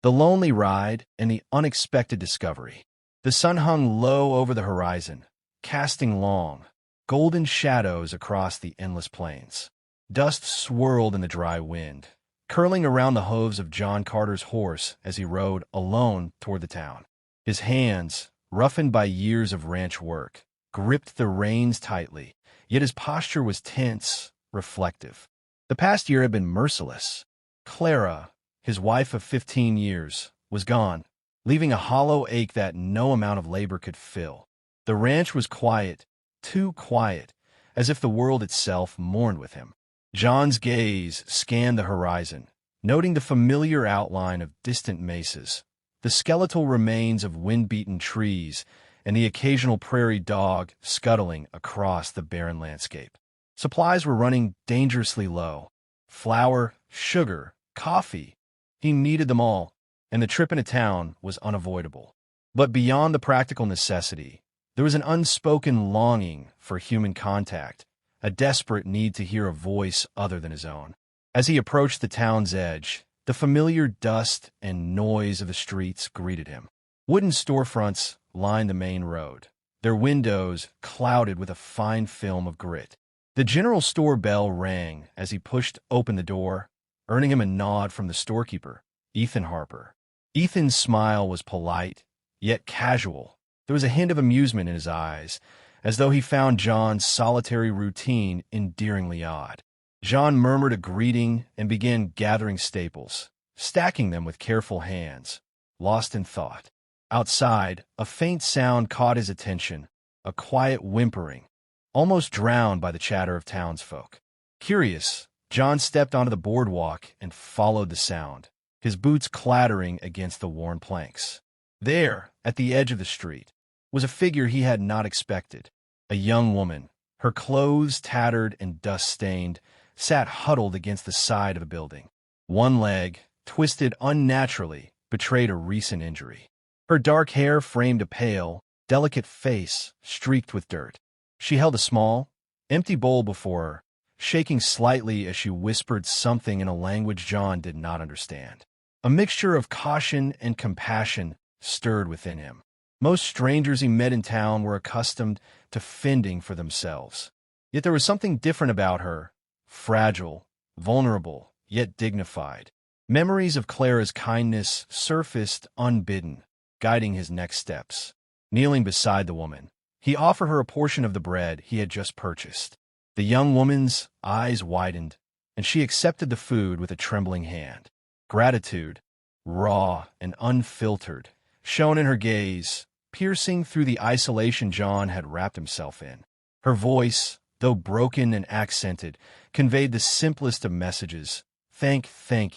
The lonely ride and the unexpected discovery. The sun hung low over the horizon, casting long, golden shadows across the endless plains. Dust swirled in the dry wind, curling around the hooves of John Carter's horse as he rode alone toward the town. His hands, roughened by years of ranch work, gripped the reins tightly, yet his posture was tense, reflective. The past year had been merciless. Clara, his wife of 15 years, was gone, leaving a hollow ache that no amount of labor could fill. The ranch was quiet, too quiet, as if the world itself mourned with him. John's gaze scanned the horizon, noting the familiar outline of distant mesas, the skeletal remains of wind-beaten trees, and the occasional prairie dog scuttling across the barren landscape. Supplies were running dangerously low. Flour, sugar, coffee. He needed them all, and the trip into town was unavoidable. But beyond the practical necessity, there was an unspoken longing for human contact, a desperate need to hear a voice other than his own. As he approached the town's edge, the familiar dust and noise of the streets greeted him. Wooden storefronts lined the main road, their windows clouded with a fine film of grit. The general store bell rang as he pushed open the door, earning him a nod from the storekeeper, Ethan Harper. Ethan's smile was polite, yet casual. There was a hint of amusement in his eyes, as though he found John's solitary routine endearingly odd. John murmured a greeting and began gathering staples, stacking them with careful hands, lost in thought. Outside, a faint sound caught his attention, a quiet whimpering, almost drowned by the chatter of townsfolk. Curious, John stepped onto the boardwalk and followed the sound, his boots clattering against the worn planks. There, at the edge of the street, was a figure he had not expected. A young woman, her clothes tattered and dust-stained, sat huddled against the side of the building. One leg, twisted unnaturally, betrayed a recent injury. Her dark hair framed a pale, delicate face streaked with dirt. She held a small, empty bowl before her, shaking slightly as she whispered something in a language John did not understand. A mixture of caution and compassion stirred within him. Most strangers he met in town were accustomed to fending for themselves. Yet there was something different about her, fragile, vulnerable, yet dignified. Memories of Clara's kindness surfaced unbidden, guiding his next steps. Kneeling beside the woman, he offered her a portion of the bread he had just purchased. The young woman's eyes widened, and she accepted the food with a trembling hand. Gratitude, raw and unfiltered, shone in her gaze, piercing through the isolation John had wrapped himself in. Her voice, though broken and accented, conveyed the simplest of messages. Thank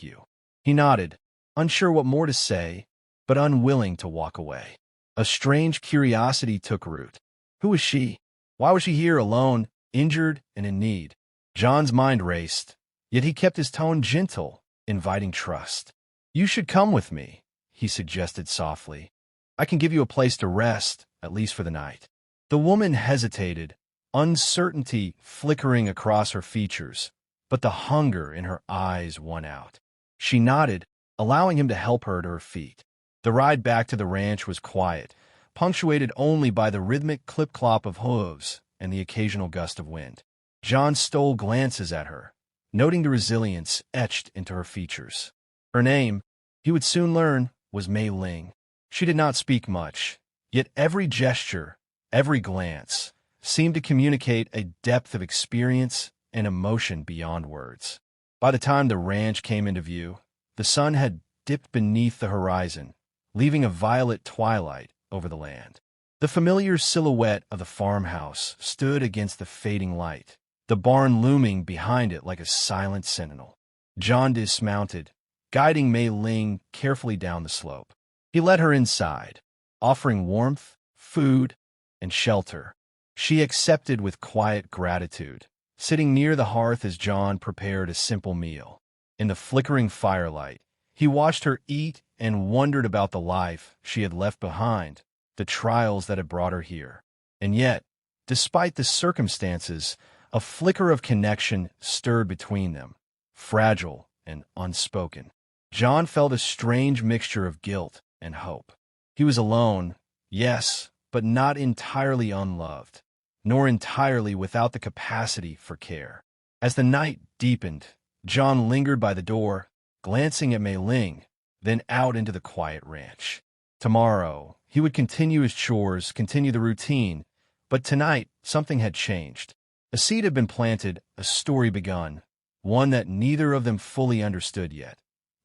you. He nodded, unsure what more to say, but unwilling to walk away. A strange curiosity took root. Who was she? Why was she here alone, injured and in need? John's mind raced, yet he kept his tone gentle, inviting trust. "You should come with me," he suggested softly. "I can give you a place to rest, at least for the night." The woman hesitated, uncertainty flickering across her features, but the hunger in her eyes won out. She nodded, allowing him to help her to her feet. The ride back to the ranch was quiet, punctuated only by the rhythmic clip-clop of hooves and the occasional gust of wind. John stole glances at her, noting the resilience etched into her features. Her name, he would soon learn, was Mei Ling. She did not speak much, yet every gesture, every glance, seemed to communicate a depth of experience and emotion beyond words. By the time the ranch came into view, the sun had dipped beneath the horizon, leaving a violet twilight over the land. The familiar silhouette of the farmhouse stood against the fading light, the barn looming behind it like a silent sentinel. John dismounted, guiding Mei Ling carefully down the slope. He led her inside, offering warmth, food, and shelter. She accepted with quiet gratitude, sitting near the hearth as John prepared a simple meal. In the flickering firelight, he watched her eat and wondered about the life she had left behind, the trials that had brought her here. And yet, despite the circumstances, a flicker of connection stirred between them, fragile and unspoken. John felt a strange mixture of guilt and hope. He was alone, yes, but not entirely unloved, nor entirely without the capacity for care. As the night deepened, John lingered by the door, glancing at Mei Ling, then out into the quiet ranch. Tomorrow, he would continue his chores, continue the routine, but tonight, something had changed. A seed had been planted, a story begun, one that neither of them fully understood yet,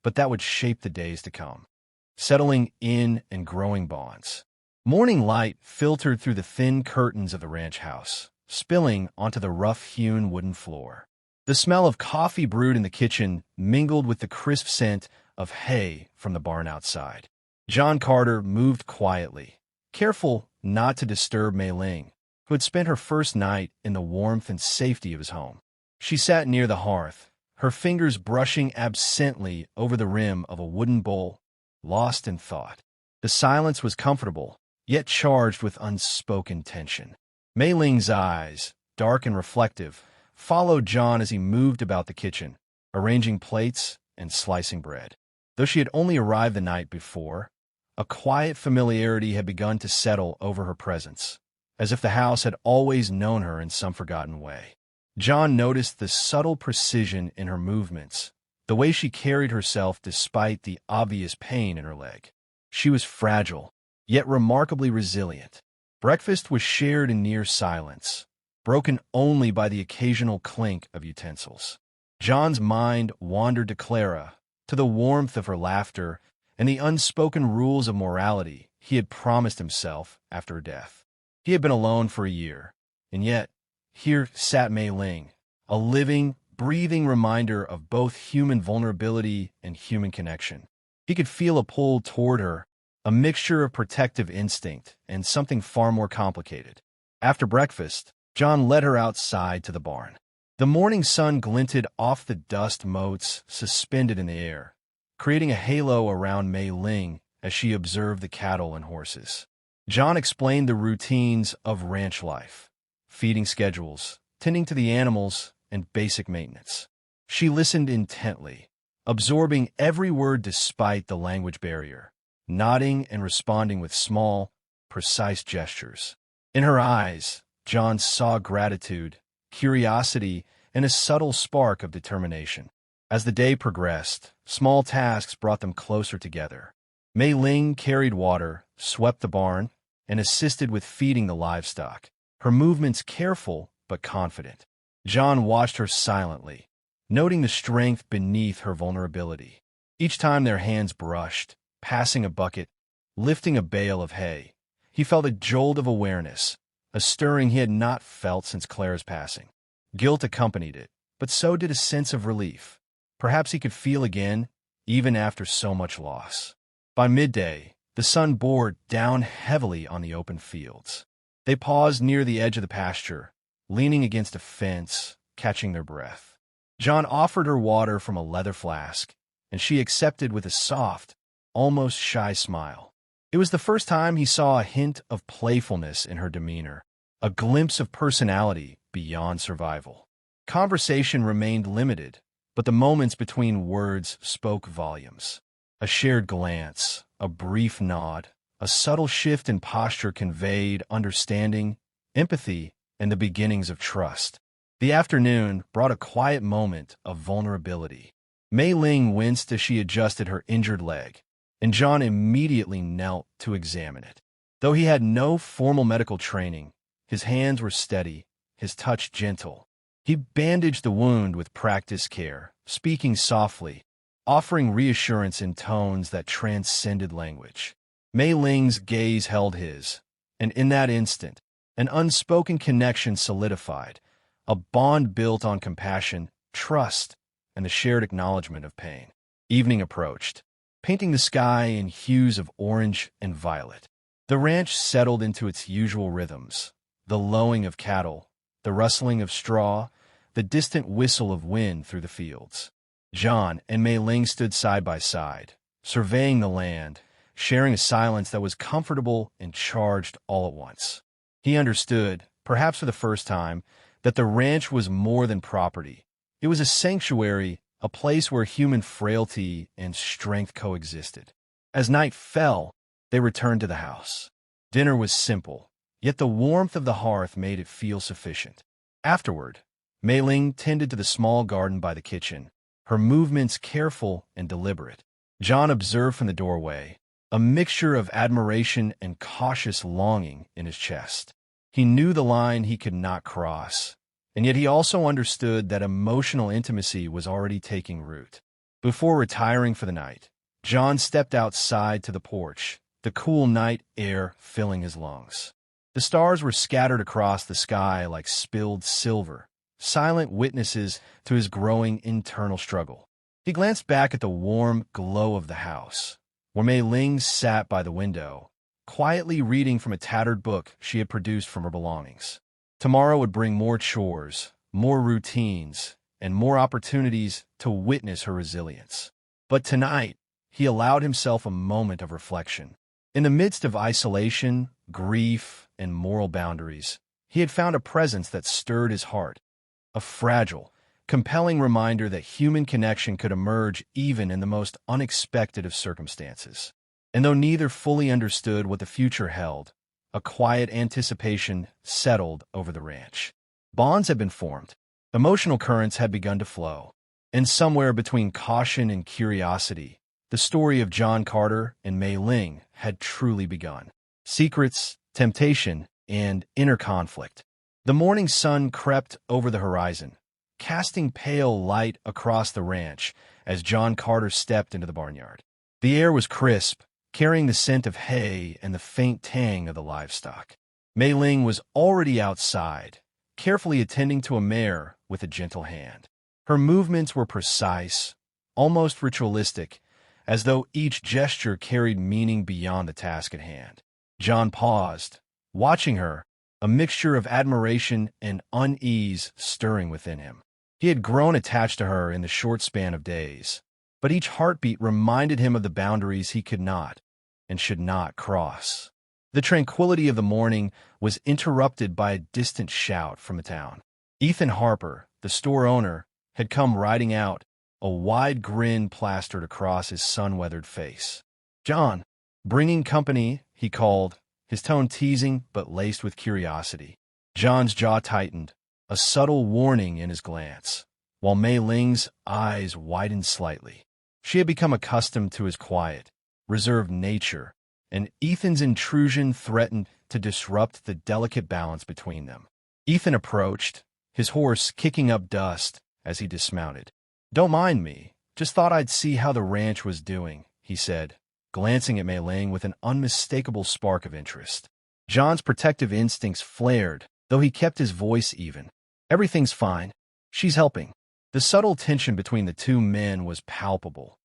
but that would shape the days to come, settling in and growing bonds. Morning light filtered through the thin curtains of the ranch house, spilling onto the rough-hewn wooden floor. The smell of coffee brewed in the kitchen mingled with the crisp scent of hay from the barn outside. John Carter moved quietly, careful not to disturb Mei Ling, who had spent her first night in the warmth and safety of his home. She sat near the hearth, her fingers brushing absently over the rim of a wooden bowl, lost in thought. The silence was comfortable, yet charged with unspoken tension. Mei Ling's eyes, dark and reflective, followed John as he moved about the kitchen, arranging plates and slicing bread. Though she had only arrived the night before, a quiet familiarity had begun to settle over her presence, as if the house had always known her in some forgotten way. John noticed the subtle precision in her movements, the way she carried herself despite the obvious pain in her leg. She was fragile, yet remarkably resilient. Breakfast was shared in near silence, broken only by the occasional clink of utensils. John's mind wandered to Clara, to the warmth of her laughter, and the unspoken rules of morality he had promised himself after her death. He had been alone for a year, and yet here sat Mei Ling, a living, breathing reminder of both human vulnerability and human connection. He could feel a pull toward her, a mixture of protective instinct and something far more complicated. After breakfast, John led her outside to the barn. The morning sun glinted off the dust motes suspended in the air, creating a halo around Mei Ling as she observed the cattle and horses. John explained the routines of ranch life, feeding schedules, tending to the animals, and basic maintenance. She listened intently, absorbing every word despite the language barrier, nodding and responding with small, precise gestures. In her eyes, John saw gratitude, curiosity, and a subtle spark of determination. As the day progressed, small tasks brought them closer together. Mei Ling carried water, swept the barn, and assisted with feeding the livestock, her movements careful but confident. John watched her silently, noting the strength beneath her vulnerability. Each time their hands brushed, passing a bucket, lifting a bale of hay, he felt a jolt of awareness, a stirring he had not felt since Clara's passing. Guilt accompanied it, but so did a sense of relief. Perhaps he could feel again, even after so much loss. By midday, the sun bore down heavily on the open fields. They paused near the edge of the pasture, leaning against a fence, catching their breath. John offered her water from a leather flask, and she accepted with a soft, almost shy smile. It was the first time he saw a hint of playfulness in her demeanor, a glimpse of personality beyond survival. Conversation remained limited, but the moments between words spoke volumes. A shared glance, a brief nod, a subtle shift in posture conveyed understanding, empathy, and the beginnings of trust. The afternoon brought a quiet moment of vulnerability. Mei Ling winced as she adjusted her injured leg, and John immediately knelt to examine it. Though he had no formal medical training, his hands were steady, his touch gentle. He bandaged the wound with practiced care, speaking softly, offering reassurance in tones that transcended language. Mei Ling's gaze held his, and in that instant, an unspoken connection solidified, a bond built on compassion, trust, and the shared acknowledgement of pain. Evening approached, painting the sky in hues of orange and violet. The ranch settled into its usual rhythms, the lowing of cattle, the rustling of straw, the distant whistle of wind through the fields. John and Mei Ling stood side by side, surveying the land, sharing a silence that was comfortable and charged all at once. He understood, perhaps for the first time, that the ranch was more than property. It was a sanctuary, a place where human frailty and strength coexisted. As night fell, they returned to the house. Dinner was simple, yet the warmth of the hearth made it feel sufficient. Afterward, Mei Ling tended to the small garden by the kitchen, her movements careful and deliberate. John observed from the doorway, a mixture of admiration and cautious longing in his chest. He knew the line he could not cross, and yet he also understood that emotional intimacy was already taking root. Before retiring for the night, John stepped outside to the porch, the cool night air filling his lungs. The stars were scattered across the sky like spilled silver, silent witnesses to his growing internal struggle. He glanced back at the warm glow of the house, where Mei Ling sat by the window, quietly reading from a tattered book she had produced from her belongings. Tomorrow would bring more chores, more routines, and more opportunities to witness her resilience. But tonight, he allowed himself a moment of reflection. In the midst of isolation, grief, and moral boundaries, he had found a presence that stirred his heart, a fragile, compelling reminder that human connection could emerge even in the most unexpected of circumstances. And though neither fully understood what the future held, a quiet anticipation settled over the ranch. Bonds had been formed, emotional currents had begun to flow, and somewhere between caution and curiosity, the story of John Carter and Mei Ling had truly begun. Secrets, temptation, and inner conflict. The morning sun crept over the horizon, casting pale light across the ranch as John Carter stepped into the barnyard. The air was crisp, carrying the scent of hay and the faint tang of the livestock. Mei Ling was already outside, carefully attending to a mare with a gentle hand. Her movements were precise, almost ritualistic, as though each gesture carried meaning beyond the task at hand. John paused, watching her, a mixture of admiration and unease stirring within him. He had grown attached to her in the short span of days, but each heartbeat reminded him of the boundaries he could not and should not cross. The tranquility of the morning was interrupted by a distant shout from the town. Ethan Harper, the store owner, had come riding out, a wide grin plastered across his sun-weathered face. "John, bringing company," he called, his tone teasing but laced with curiosity. John's jaw tightened, a subtle warning in his glance, while Mei Ling's eyes widened slightly. She had become accustomed to his quiet, reserved nature, and Ethan's intrusion threatened to disrupt the delicate balance between them. Ethan approached, his horse kicking up dust as he dismounted. "Don't mind me, just thought I'd see how the ranch was doing," he said, glancing at Mei Ling with an unmistakable spark of interest. John's protective instincts flared, though he kept his voice even. "Everything's fine. She's helping." The subtle tension between the two men was palpable.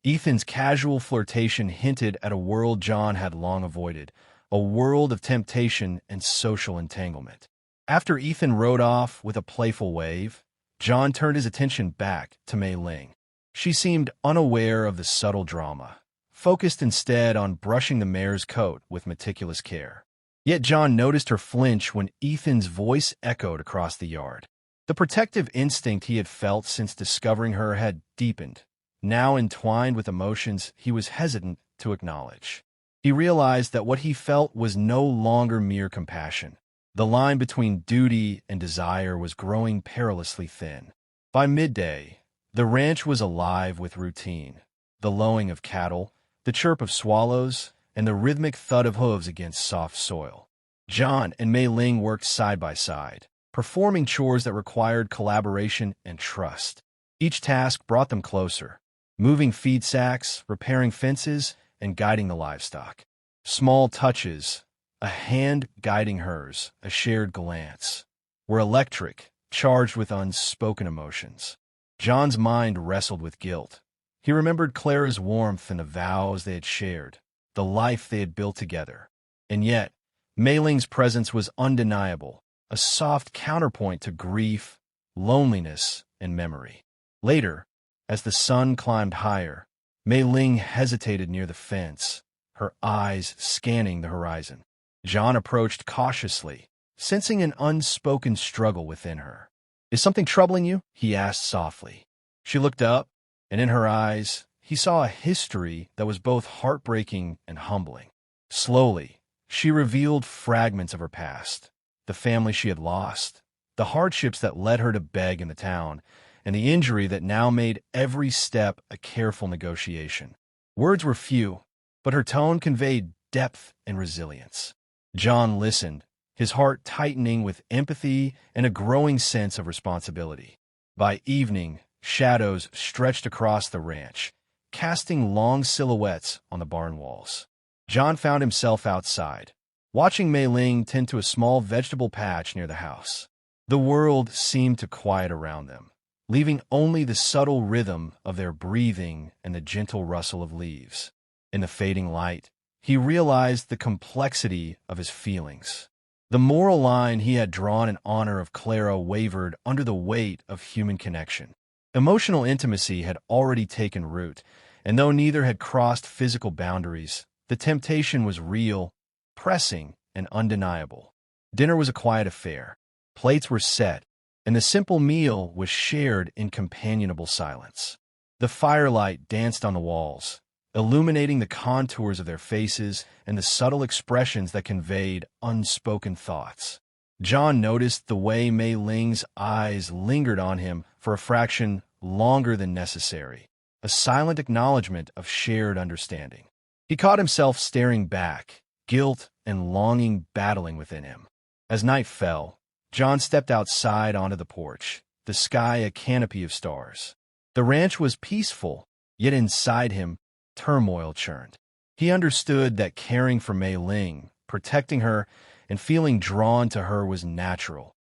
Ethan's casual flirtation hinted at a world John had long avoided, a world of temptation and social entanglement. After Ethan rode off with a playful wave, John turned his attention back to Mei Ling. She seemed unaware of the subtle drama, focused instead on brushing the mare's coat with meticulous care. Yet John noticed her flinch when Ethan's voice echoed across the yard. The protective instinct he had felt since discovering her had deepened, now entwined with emotions he was hesitant to acknowledge. He realized that what he felt was no longer mere compassion. The line between duty and desire was growing perilously thin. By midday, the ranch was alive with routine. The lowing of cattle, the chirp of swallows, and the rhythmic thud of hooves against soft soil. John and Mei Ling worked side by side, performing chores that required collaboration and trust. Each task brought them closer, moving feed sacks, repairing fences, and guiding the livestock. Small touches, a hand guiding hers, a shared glance, were electric, charged with unspoken emotions. John's mind wrestled with guilt. He remembered Clara's warmth and the vows they had shared, the life they had built together. And yet, Mei Ling's presence was undeniable, a soft counterpoint to grief, loneliness, and memory. Later, as the sun climbed higher, Mei Ling hesitated near the fence, her eyes scanning the horizon. John approached cautiously, sensing an unspoken struggle within her. "Is something troubling you?" he asked softly. She looked up, and in her eyes, he saw a history that was both heartbreaking and humbling. Slowly, she revealed fragments of her past, the family she had lost, the hardships that led her to beg in the town, and the injury that now made every step a careful negotiation. Words were few, but her tone conveyed depth and resilience. John listened, his heart tightening with empathy and a growing sense of responsibility. By evening, shadows stretched across the ranch, casting long silhouettes on the barn walls. John found himself outside, watching Mei Ling tend to a small vegetable patch near the house. The world seemed to quiet around them, leaving only the subtle rhythm of their breathing and the gentle rustle of leaves. In the fading light, he realized the complexity of his feelings. The moral line he had drawn in honor of Clara wavered under the weight of human connection. Emotional intimacy had already taken root, and though neither had crossed physical boundaries, the temptation was real, pressing, and undeniable. Dinner was a quiet affair. Plates were set, and the simple meal was shared in companionable silence. The firelight danced on the walls, illuminating the contours of their faces and the subtle expressions that conveyed unspoken thoughts. John noticed the way Mei Ling's eyes lingered on him for a fraction longer than necessary, a silent acknowledgement of shared understanding. He caught himself staring back, guilt and longing battling within him. As night fell, John stepped outside onto the porch, the sky a canopy of stars. The ranch was peaceful, yet inside him, turmoil churned. He understood that caring for Mei Ling, protecting her, and feeling drawn to her was natural,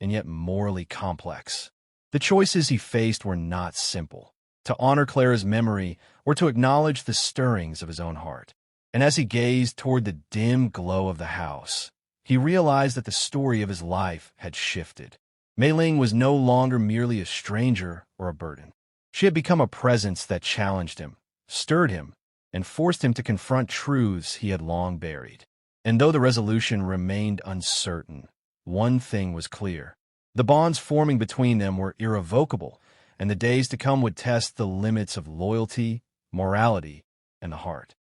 and yet morally complex. The choices he faced were not simple: to honor Clara's memory or to acknowledge the stirrings of his own heart. And as he gazed toward the dim glow of the house, he realized that the story of his life had shifted. Mei Ling was no longer merely a stranger or a burden. She had become a presence that challenged him, stirred him, and forced him to confront truths he had long buried. And though the resolution remained uncertain, one thing was clear. The bonds forming between them were irrevocable, and the days to come would test the limits of loyalty, morality, and the heart.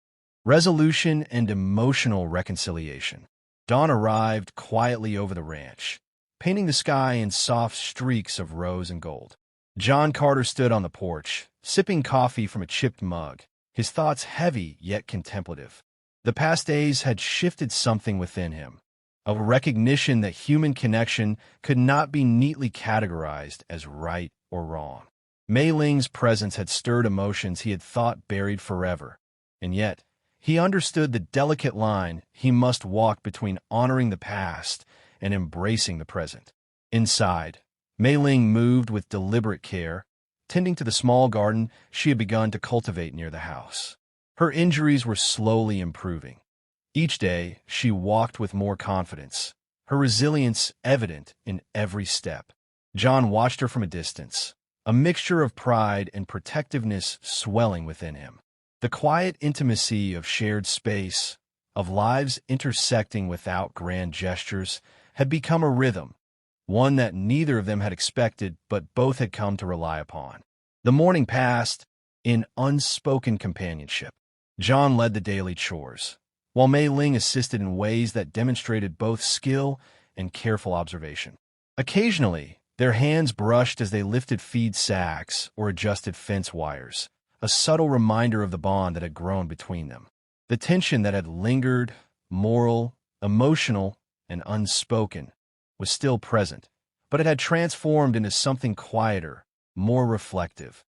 Resolution and emotional reconciliation. Dawn arrived quietly over the ranch, painting the sky in soft streaks of rose and gold. John Carter stood on the porch, sipping coffee from a chipped mug, his thoughts heavy yet contemplative. The past days had shifted something within him, a recognition that human connection could not be neatly categorized as right or wrong. Mei Ling's presence had stirred emotions he had thought buried forever, and yet he understood the delicate line he must walk between honoring the past and embracing the present. Inside, Mei Ling moved with deliberate care, tending to the small garden she had begun to cultivate near the house. Her injuries were slowly improving. Each day, she walked with more confidence, her resilience evident in every step. John watched her from a distance, a mixture of pride and protectiveness swelling within him. The quiet intimacy of shared space, of lives intersecting without grand gestures, had become a rhythm, one that neither of them had expected but both had come to rely upon. The morning passed in unspoken companionship. John led the daily chores, while Mei Ling assisted in ways that demonstrated both skill and careful observation. Occasionally, their hands brushed as they lifted feed sacks or adjusted fence wires, a subtle reminder of the bond that had grown between them. The tension that had lingered, moral, emotional, and unspoken, was still present, but it had transformed into something quieter, more reflective,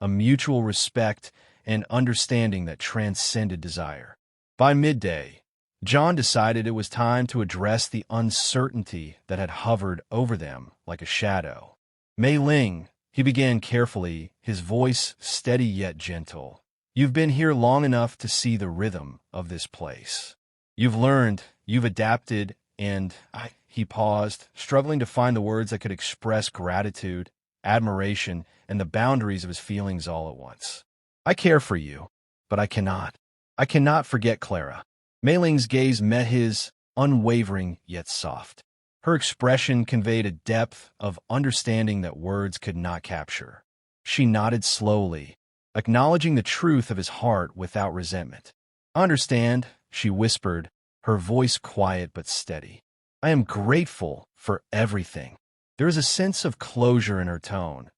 a mutual respect and understanding that transcended desire. By midday, John decided it was time to address the uncertainty that had hovered over them like a shadow. Mei Ling, he began carefully, his voice steady yet gentle. You've been here long enough to see the rhythm of this place. You've learned, you've adapted, and he paused, struggling to find the words that could express gratitude, admiration, and the boundaries of his feelings all at once. I care for you, but I cannot forget Clara. Mei Ling's gaze met his, unwavering yet soft. Her expression conveyed a depth of understanding that words could not capture. She nodded slowly, acknowledging the truth of his heart without resentment. "Understand," she whispered, her voice quiet but steady. "I am grateful for everything." There is a sense of closure in her tone,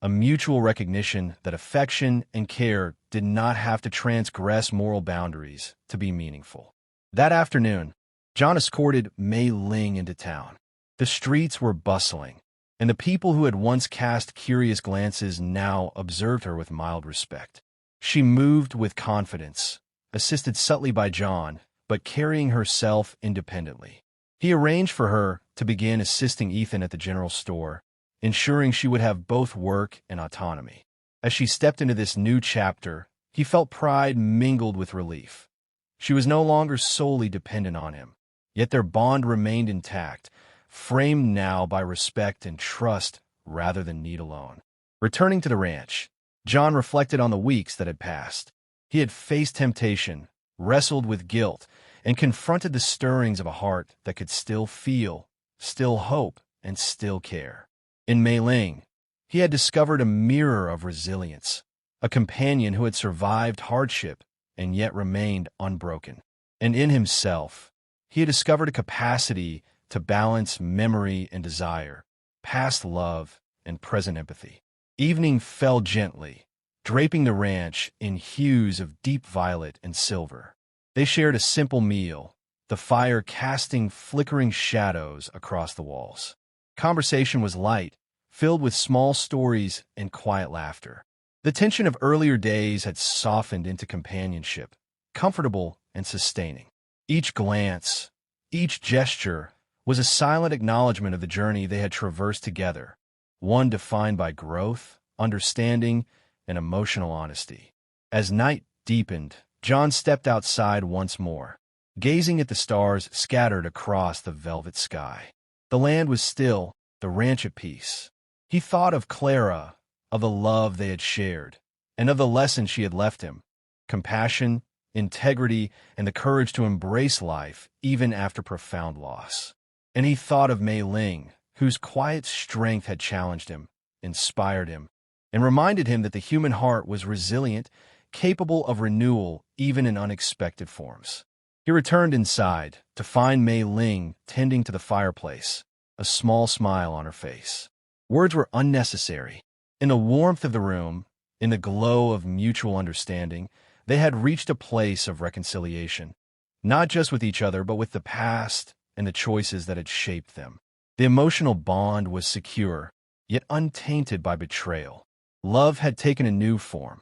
a mutual recognition that affection and care did not have to transgress moral boundaries to be meaningful. That afternoon, John escorted Mei Ling into town. The streets were bustling, and the people who had once cast curious glances now observed her with mild respect. She moved with confidence, assisted subtly by John, but carrying herself independently. He arranged for her to begin assisting Ethan at the general store, ensuring she would have both work and autonomy. As she stepped into this new chapter, he felt pride mingled with relief. She was no longer solely dependent on him, yet their bond remained intact, framed now by respect and trust rather than need alone. Returning to the ranch, John reflected on the weeks that had passed. He had faced temptation, wrestled with guilt, and confronted the stirrings of a heart that could still feel, still hope, and still care. In Mei Ling, he had discovered a mirror of resilience, a companion who had survived hardship and yet remained unbroken. And in himself, he had discovered a capacity to balance memory and desire, past love and present empathy. Evening fell gently, draping the ranch in hues of deep violet and silver. They shared a simple meal, the fire casting flickering shadows across the walls. Conversation was light, filled with small stories and quiet laughter. The tension of earlier days had softened into companionship, comfortable and sustaining. Each glance, each gesture, was a silent acknowledgment of the journey they had traversed together, one defined by growth, understanding, and emotional honesty. As night deepened, John stepped outside once more, gazing at the stars scattered across the velvet sky. The land was still, the ranch at peace. He thought of Clara, of the love they had shared, and of the lesson she had left him: compassion, integrity, and the courage to embrace life even after profound loss. And he thought of Mei Ling, whose quiet strength had challenged him, inspired him, and reminded him that the human heart was resilient, capable of renewal even in unexpected forms. He returned inside to find Mei Ling tending to the fireplace, a small smile on her face. Words were unnecessary. In the warmth of the room, in the glow of mutual understanding, they had reached a place of reconciliation, not just with each other, but with the past and the choices that had shaped them. The emotional bond was secure, yet untainted by betrayal. Love had taken a new form,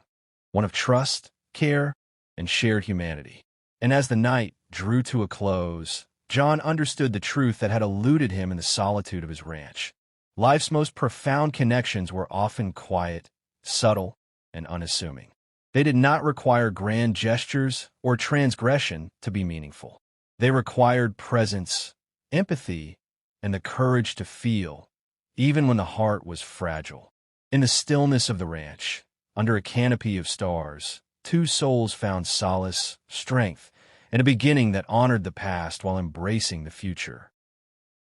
one of trust, care, and shared humanity. And as the night drew to a close, John understood the truth that had eluded him in the solitude of his ranch. Life's most profound connections were often quiet, subtle, and unassuming. They did not require grand gestures or transgression to be meaningful. They required presence, empathy, and the courage to feel, even when the heart was fragile. In the stillness of the ranch, under a canopy of stars, two souls found solace, strength, and a beginning that honored the past while embracing the future.